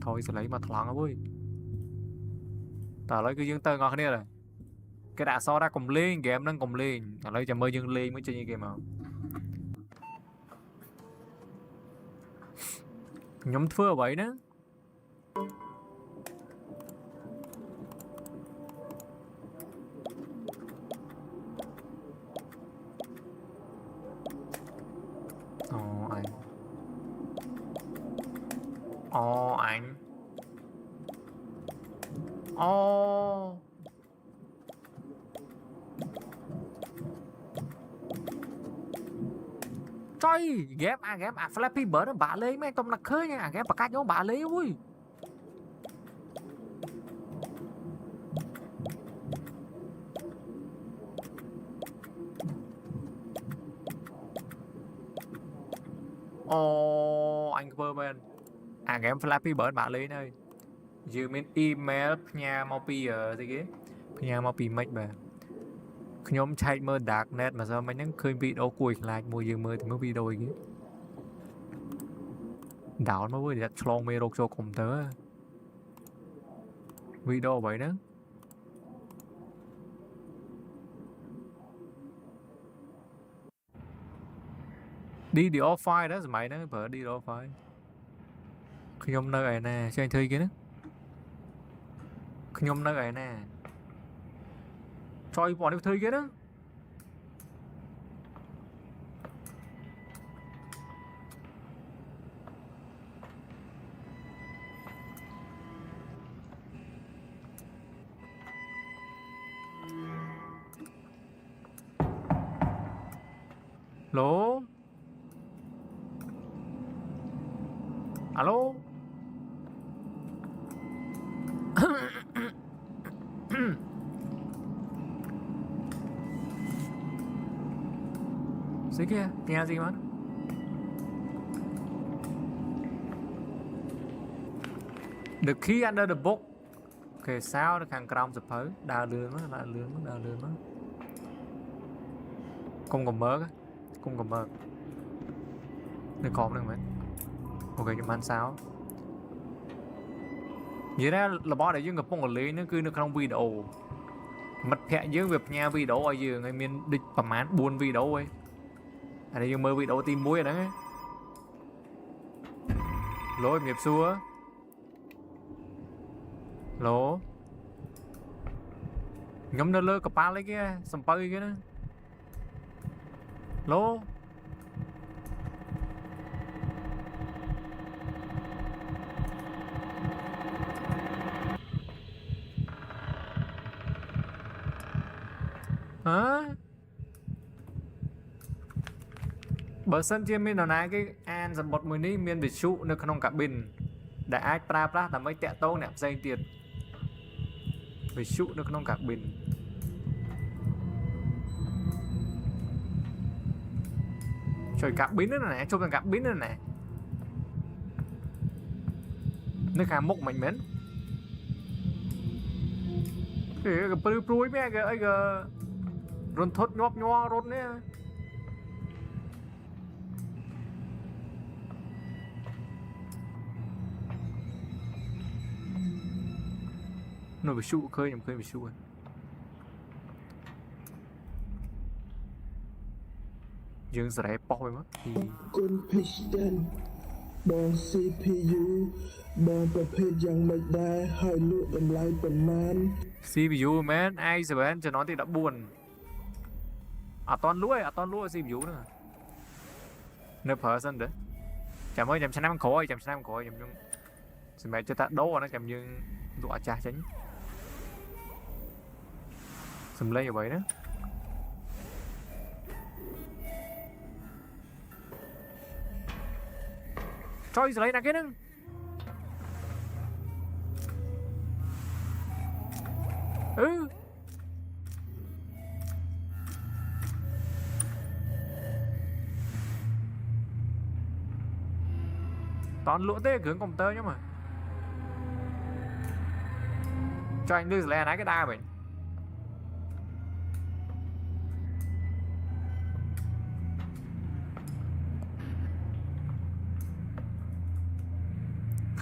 thôi sẽ lấy mà thằng á vui tao lấy cái dương tơ ngon thế này cái đã so ra cùng lên game đang cùng lên tao lấy cho mơ dương lên mới chơi như game mà nhóm thưa vậy đó ồ anh ồ anh ồ trời game à Flappy Bird nó bả lấy mấy tôm nặc khơi nha game bả cá nhố bả lấy ui ồ anh vơ bên à game Flappy Bird bả lấy nơi dư mình email nhà mau pi ở gì kia nhà mau pi mạch bà ខ្ញុំឆែកមើល Darknet ម្សិលមិញហ្នឹងឃើញវីដេអូគួរឲ្យខ្លាចមួយយើងមើលទៅមើលវីដេអូអីគេ down មកវិញឆ្លងមេរោគចូលកុំព្យូទ័រវីដេអូអ្វីហ្នឹង DDO file đóសម័យហ្នឹងប្រើ DDO file ខ្ញុំនៅឯណាចេញធ្វើគេណាខ្ញុំនៅឯណាចុយbọnនេះធ្វើគេណាឡូអាឡូស្អីគេញ៉ាំស្អីមក The key under the book អូខេsaoនៅខាងក្រោមសភៅដើរលឿនមកដើរលឿនមកដើរលឿនមកកុំកំមើកកុំកំមើកនៅក្រោមហ្នឹងមែនអូខេខ្ញុំបានsao និយាយថារបស់ដែលយើងកំពុងលេងហ្នឹងគឺនៅក្នុងវីដេអូមិត្តភ័ក្ដិយើងវាផ្ញើវីដេអូឲ្យយើងឲ្យមានដូចប្រហែល4វីដេអូឯងអានេះយើងមើលវីដេអូទី1ហ្នឹងឯងឡូជំរាបសួរឡូខ្ញុំនៅលើកប៉ាល់អីគេសំពៅអីគេណាឡូហ៎បើសិនជាមាននរណាគេអានសម្បត្តិមួយនេះមានវិទ្យុនៅក្នុងកាប៊ីនដែលអាចប្រើប្រាស់ដើម្បីតាក់ទងអ្នកផ្សេងទៀតវិទ្យុនៅក្នុងកាប៊ីនជួយកាប៊ីនណាជុំទាំងកាប៊ីនណានៅខាងមុខមិនមែនគេព្រឺព្រួយមែនគេអីក៏រន្ធត់ញាប់ញ័ររត់នេះនៅវិសុឃើញខ្ញុំឃើញវិសុយើងសរ៉េប៉ោះវិញមកគុណ Patient បង CPU បងប្រភេទយ៉ាងម៉េចដែរហើយលក់តម្លៃប៉ុន្មាន CPU មែន i7 ជំនាន់ទី14អត់តន់លក់ CPU ហ្នឹងនៅប្រើសិនទៅចាំមើលចាំឆ្នាំក្រោយខ្ញុំសម្រាប់ចិត្តថាដូរអាហ្នឹងចាំយើងលក់អាចាស់ចេញសំឡេងអ្វីណាចុយសំឡេងណាគេហ្នឹងតន់លក់ទេគ្រឿងកុំព្យូទ័រខ្ញុំចុយលើសំឡេងណាគេដើរវិញ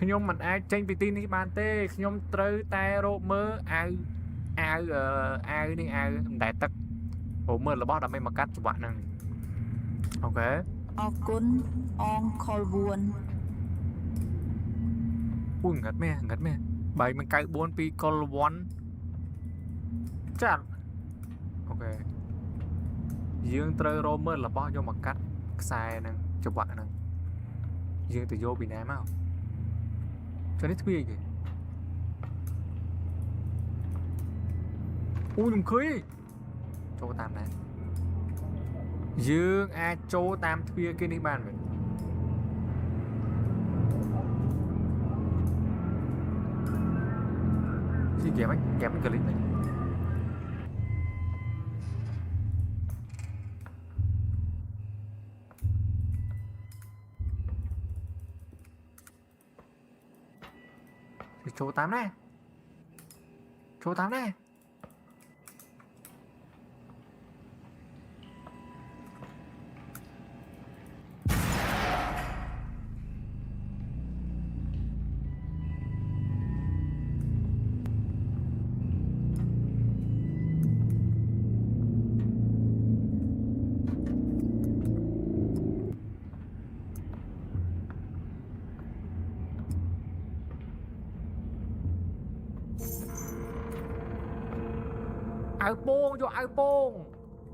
ខ្ញុំមិនអាចចេញពីទីនេះបានទេខ្ញុំត្រូវតែរកមើលអាវនេះអាវមិនដែលទឹកព្រោះមើលរបស់ដើម្បីមកកាត់ច្បាក់ហ្នឹងអូខេ អរគុណអងខលវួន ui ngất mẹ 7 mình cay 4 ពី call 1 ចាត់ អូខេយើងត្រូវរកមើលរបស់យកមកកាត់ខ្សែហ្នឹងច្បាក់ហ្នឹងយើងទៅយកពីណាមកចុះនេះទ្វារអីគេអូខ្ញុំឃើញចូលតាមណាយើងអាចចូលតាមទ្វារគេនេះបានមែនchị kém anh clip này thì chỗ 8 này chỗ 8 này áo pông cho áo pông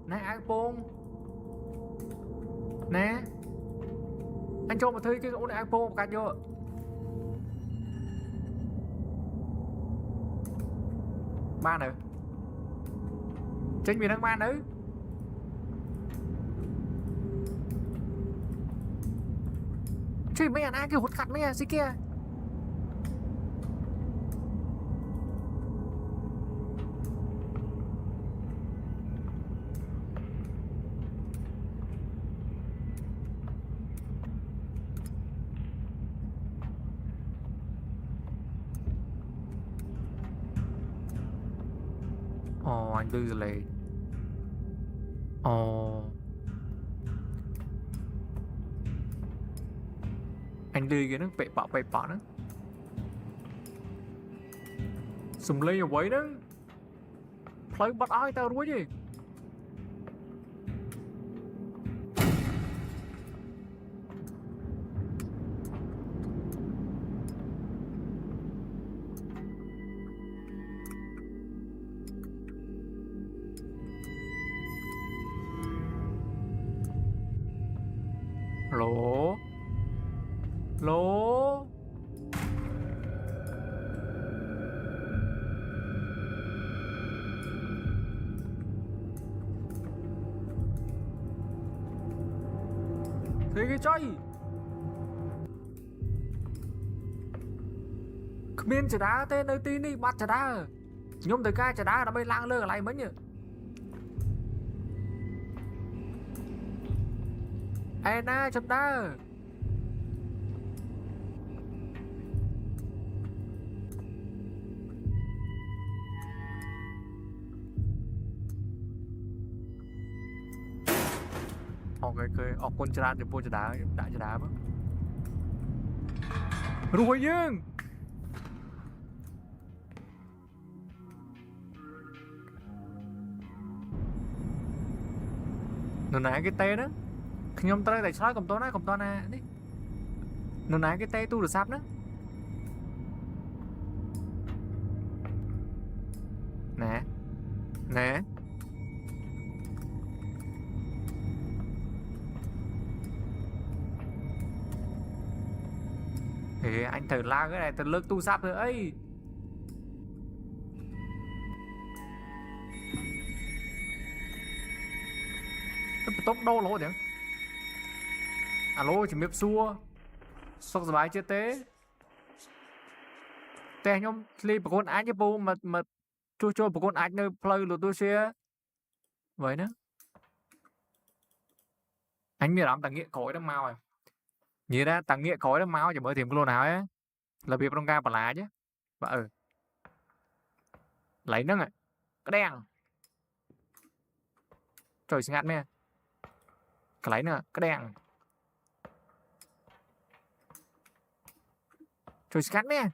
nè áo pông nè anh cho một thứ cái áo pông cả vô ba nữa chính vì thằng ba nữ chứ mấy anh ai cái hụt khặt mấy anh xí kia ồ anh Tư lại ồ anh Tư cái nó bậy bạ nó sùng lây ở vậy đó lấy bắt ai tao đuối gì lố lố thế cái chơi miên chả đá tên nơi tin đi bắt chả đá nhóm từ ca chả đá nó bay lang lơ lại mấy nhỉ Anna chấm đá ok con chả đá thì buôn chả đá đại chả đá mà rồi nhưng nó nãy cái tên đóខ្ញុំត្រូវតែឆ្លើយកុំតណានេះនរណាគេទេទូរស័ព្ទណាណែហេអញត្រូវឡើងហើយទៅលើកទូរស័ព្ទធ្វើអីទៅបន្ទប់ដូររហូតចឹងaloជំរាបសួរសុខសប្បាយទេតែខ្ញុំឆ្លីប្រកូនអាចទេពូមកជួសជុលប្រកូនអាចនៅផ្លូវលូទូសៀvậy đó anh biết lắm tàng nghĩa cối đó mau rồi như ra tàng nghĩa cối đó mau chỉ mới tìm luôn nào á là việc trong ga bà lá chứ và lấy nâng à cái đen trời xin ngắt mẹ cái lấy nữa cái đen Trời cắt nè.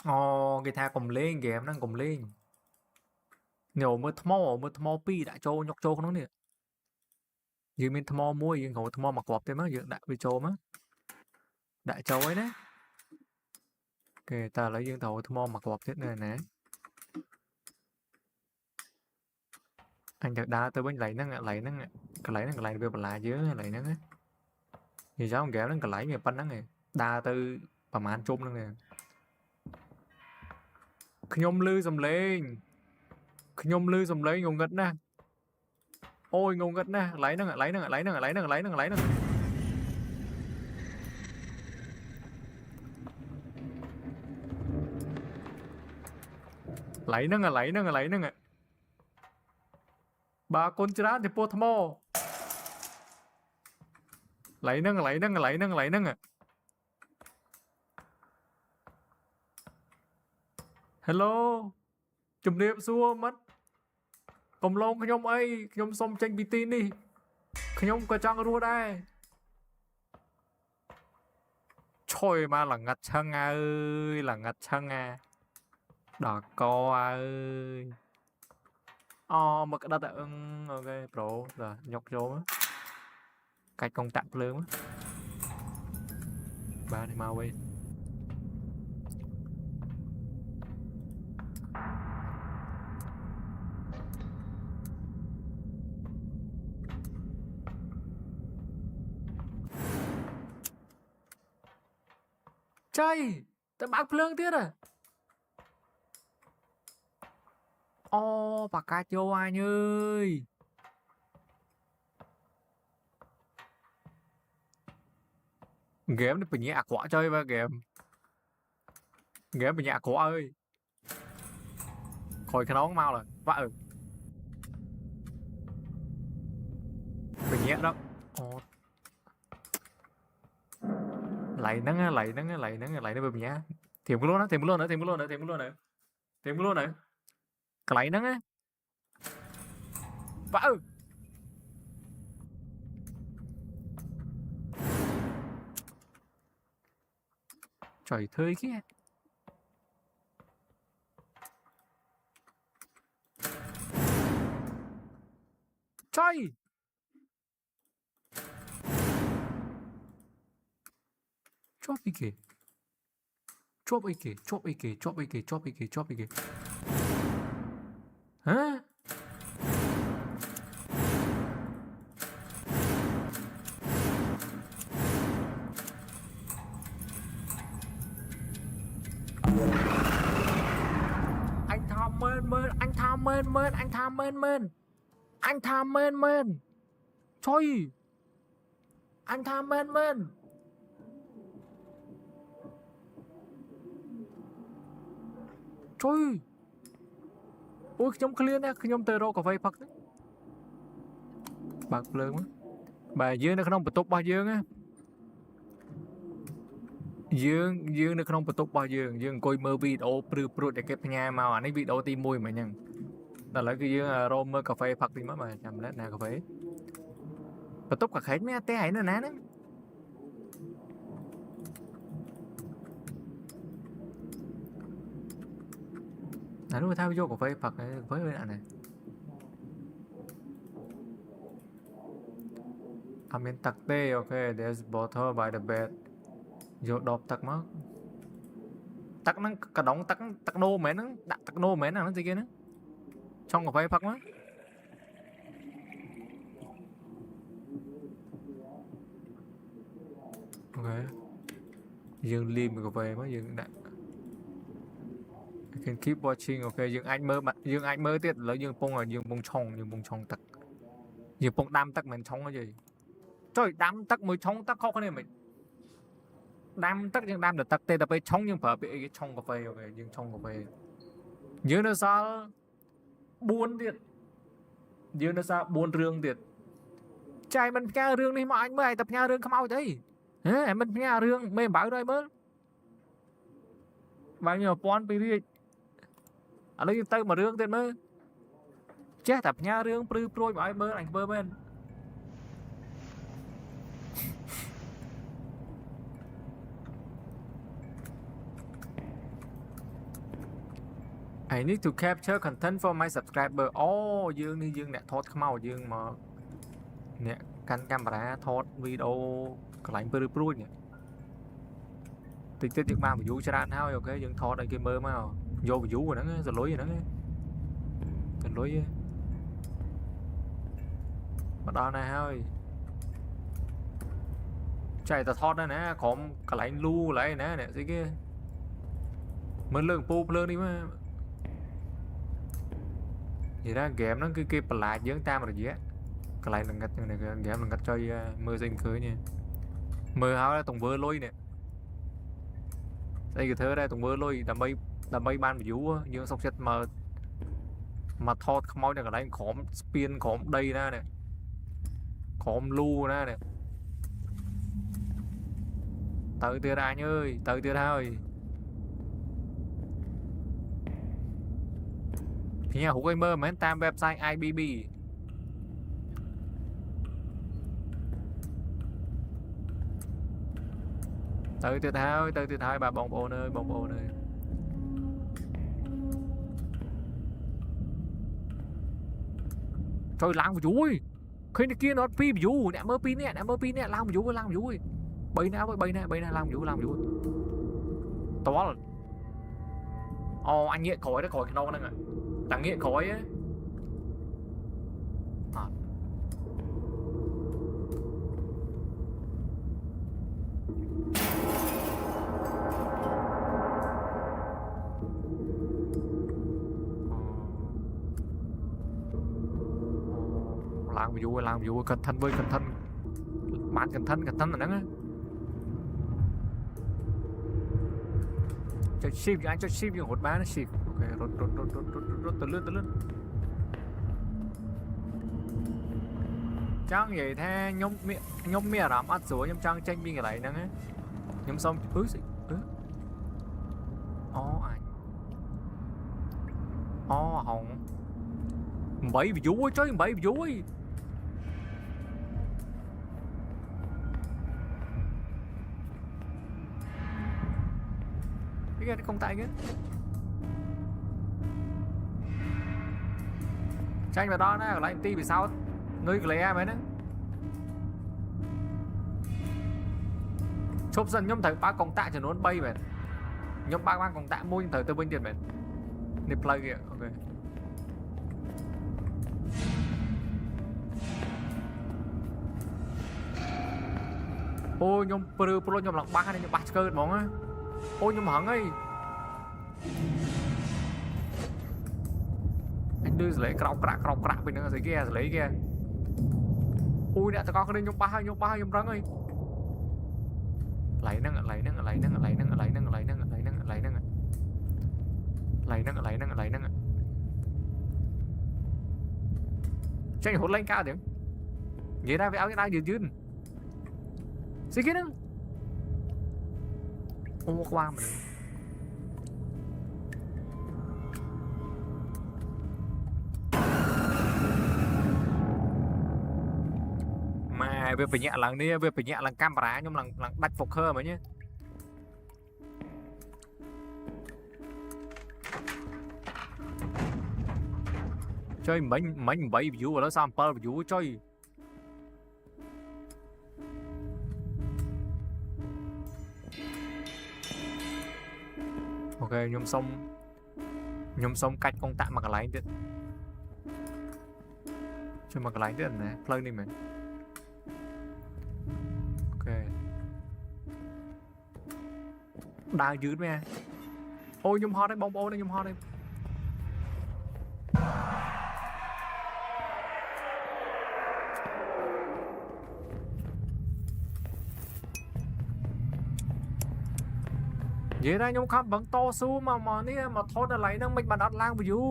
Ồ, người ta cùng lên kìa, em đang cùng lên. Nhiều mới thmô pi đã trâu nhọc trâu không nè. Dương mình thmô muối, dương ngồi thmô mặc quạp thêm á, dương đã bị trâu á. Đã trâu ấy đấy. Ok, ta lấy dương thầu thmô mặc quạp thế này nè. Anh thật đá tới bên lấy nó lấy nó cái lấy về là dưới lấy nó á. Thì sao không kéo nó cái lấy người bắn nó này. Đá từ bà màn chung nó nè. Nhôm lư dùm lên. Nhôm lư dùm lên ngùng ngật nè. Ôi ngùng ngật nè, lấy nó lấy nó lấy nó lấy nó lấy nó lấy nó. Lấy nó lấy nó lấy nó. Bà con chá thì po thmô. Lấy nó lấy nó lấy nó lấy nó. Hello. Chùm điệp xua mất. Cầm lông cái nhóm ấy, cái nhóm xong tranh bị tin đi. Cái nhóm có trăng rùa đây. Trời mà là ngặt chăng ơi, là ngặt chăng à. Đỏ co ơi. Mà cái đó là ok, pro, rồi nhọc vô á. Cách công tạm lớn á. Ba thì mau quên. Trời, tao bác lương tiết à. Bà ca châu anh ơi. Game nó bị nhẹ quả chơi ba game. Game bị nhẹ quả ơi. Khỏi cái nón mau rồi. Vợ. Bị nhẹ đó. Lấy nó lấy nó bị nhẹ. Tìm cái luôn đó, tìm cái luôn nữa, tìm cái luôn nữa, tìm cái luôn nữa. Tìm cái luôn nữa. Cái lấy nó á. Vợ. Trời thơi kia. Trời. Chop đi kìa. Chop đi kìa, chop đi kìa, chop đi kìa, chop đi kìa, chop đi kìa. Hả? Anh tham mên mên, anh tham mên mên, anh tham mên mên. Anh tham mên mên. Trời. Anh tham mên mên. Trời. Ôiខ្ញុំclear nè,ខ្ញុំទៅរកកាហ្វេផឹកទៅបើកភ្លើងមកបាទយើងនៅក្នុងបន្ទប់របស់យើងណាយើងនៅក្នុងបន្ទប់របស់យើងអង្គុយមើលវីដេអូព្រឺព្រួតដែលគេផ្ញើមកអានេះវីដេអូទី1មិញហ្នឹងដល់ឥឡូវគឺយើងរកមើលកាហ្វេផឹកតិចមកបាទចាំលេតណាកាហ្វេបន្ទប់កាខេតមានតែឯនៅណាហ្នឹងអានោះថាយកកាហ្វេផឹកកាហ្វេអានេះអត់មានទឹកទេអូខេ there's bottle by the bed យកដបទឹកមក tắc nó cả đống tắc nô mến nó đặt tắc nô mến nào nó gì kia nó trong cà phê phật má ok dương lim cà phê má dương đã I can keep watching ok dương anh mơ tiết lấy dương bông chong tắc dương bông đam tắc mình chong cái gì trời đam tắc mới chong tắc khó cái này mình đam tắc nhưng đam được tắc tê tập ấy chong nhưng phải bị cái chong cà phê ok dương chong cà phê dương nó sao buồn tiệt dương nó sao buồn rương tiệt trai mình nghe rương đi mà anh mới tập nghe rương không ao đấy mình nghe rương mê bảo đây mới bao nhiêu pon bị đi ở đây tới mà rương tiệt mới chết tập nghe rương prư prôi bảo anh bơ bên I need to capture content for my subscriber. Oh, dương đi dương nè thoát không màu dương mà nè canh camera thoát video cái lạnh bự bự nhỉ. Tích tích tiếng ma mà vú cho ra hao ok dương thoát đây cái mơ mà vô mà vú rồi nó rồi lối gì đó rồi lối mà đó này thôi chạy ta thoát đây nè còn cái lạnh lu lại nè gì kia mình lương pu lương đi mà vậy đó game nó cứ bật lại dưỡng tam rồi gì á cái này là ngặt này game là ngặt chơi mưa sinh cưới nha mưa háo tùng vơ lôi nè đây cái thứ đây tùng vơ lôi đầm bay ban vũ dương sọc chết mà thọt không nói được cái này khóm spin khóm đây nè khóm lu nè tự tiêu ra anh ơi tự tiêu thôi nhà hụt gamer mấy tam website IBB từ từ thôi bà bông ôn ơi trời làm một chú ơi khi kia nó pi vũ nè mơ pin nè làm một chú ơi bay nè làm một chú to anh nghiện khói đó khói cái nâu nè đang nghiện khói á làm vụ cẩn thận bạn cẩn thận là nắng cho ship anh cho ship những hột bán nó ship ok rốt từ lướt chắc vậy thế nhóm mẹ làm ăn rồi nhóm trang tranh biên cái này nắng á nhóm xong anh hồng bảy vụ chơi bảy vụ cái không tại cái tranh vào đó nó lại ti vì sao ngươi cái lẻ mấy nữa chốt dần nhóm thầy ba công tạ cho nó bay vậy nhóm ba công tạ mua thời tôi bên tiền vậy đi play kìa ok ôi nhóm pro nhóm lọc ba này nhóm ba cơ món á ôi nhóm hẳn ấy anh đưa lấy cọc cạ bên nữa kia lấy kia ui nè tao có cái nhóm ba nhóm rắn ấy lấy nâng chạy hốt lên cao tiếng vậy ra với áo cái đai dưới xí kia nữa ô qua mà về phải nhẹ lần đi về phải nhẹ lần camera nhưng lần đặt phục hơ mà nhé chơi mấy bảy view và nó sample view chơi ok nhôm xong cách con tạm mà cái láiទៀត ជួយមកកន្លែងទៀតណាផ្លូវនេះមែនអូខេដើរយឺតមែនអូខ្ញុំហត់ហើយបងប្អូនខ្ញុំហត់ហើយនិយាយថាខ្ញុំខំបឹងតស៊ូមកនេះមកថតដល់កន្លែងហ្នឹងមិនបានអត់ឡើង view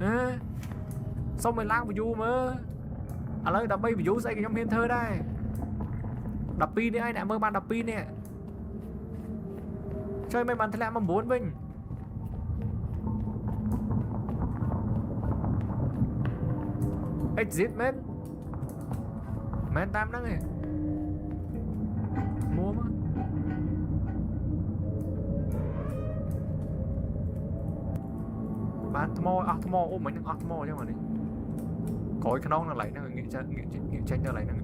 ហ៎ សុំឲ្យឡើង view មើលឥឡូវដើម្បី view ស្អីក៏ខ្ញុំហ៊ានធ្វើដែរ 12 នេះឯងអ្នកមើលបាន 12 នេះជួយមិនបានធ្លាក់មក 9 វិញ exit មែនតាមហ្នឹងឯងមួមកបានថ្មអស់ថ្មអូមិញនឹងអស់ថ្មអញ្ចឹងមកនេះ ក្រោយខ្នងនៅកន្លែងហ្នឹងងាកចេញទៅកន្លែងហ្នឹង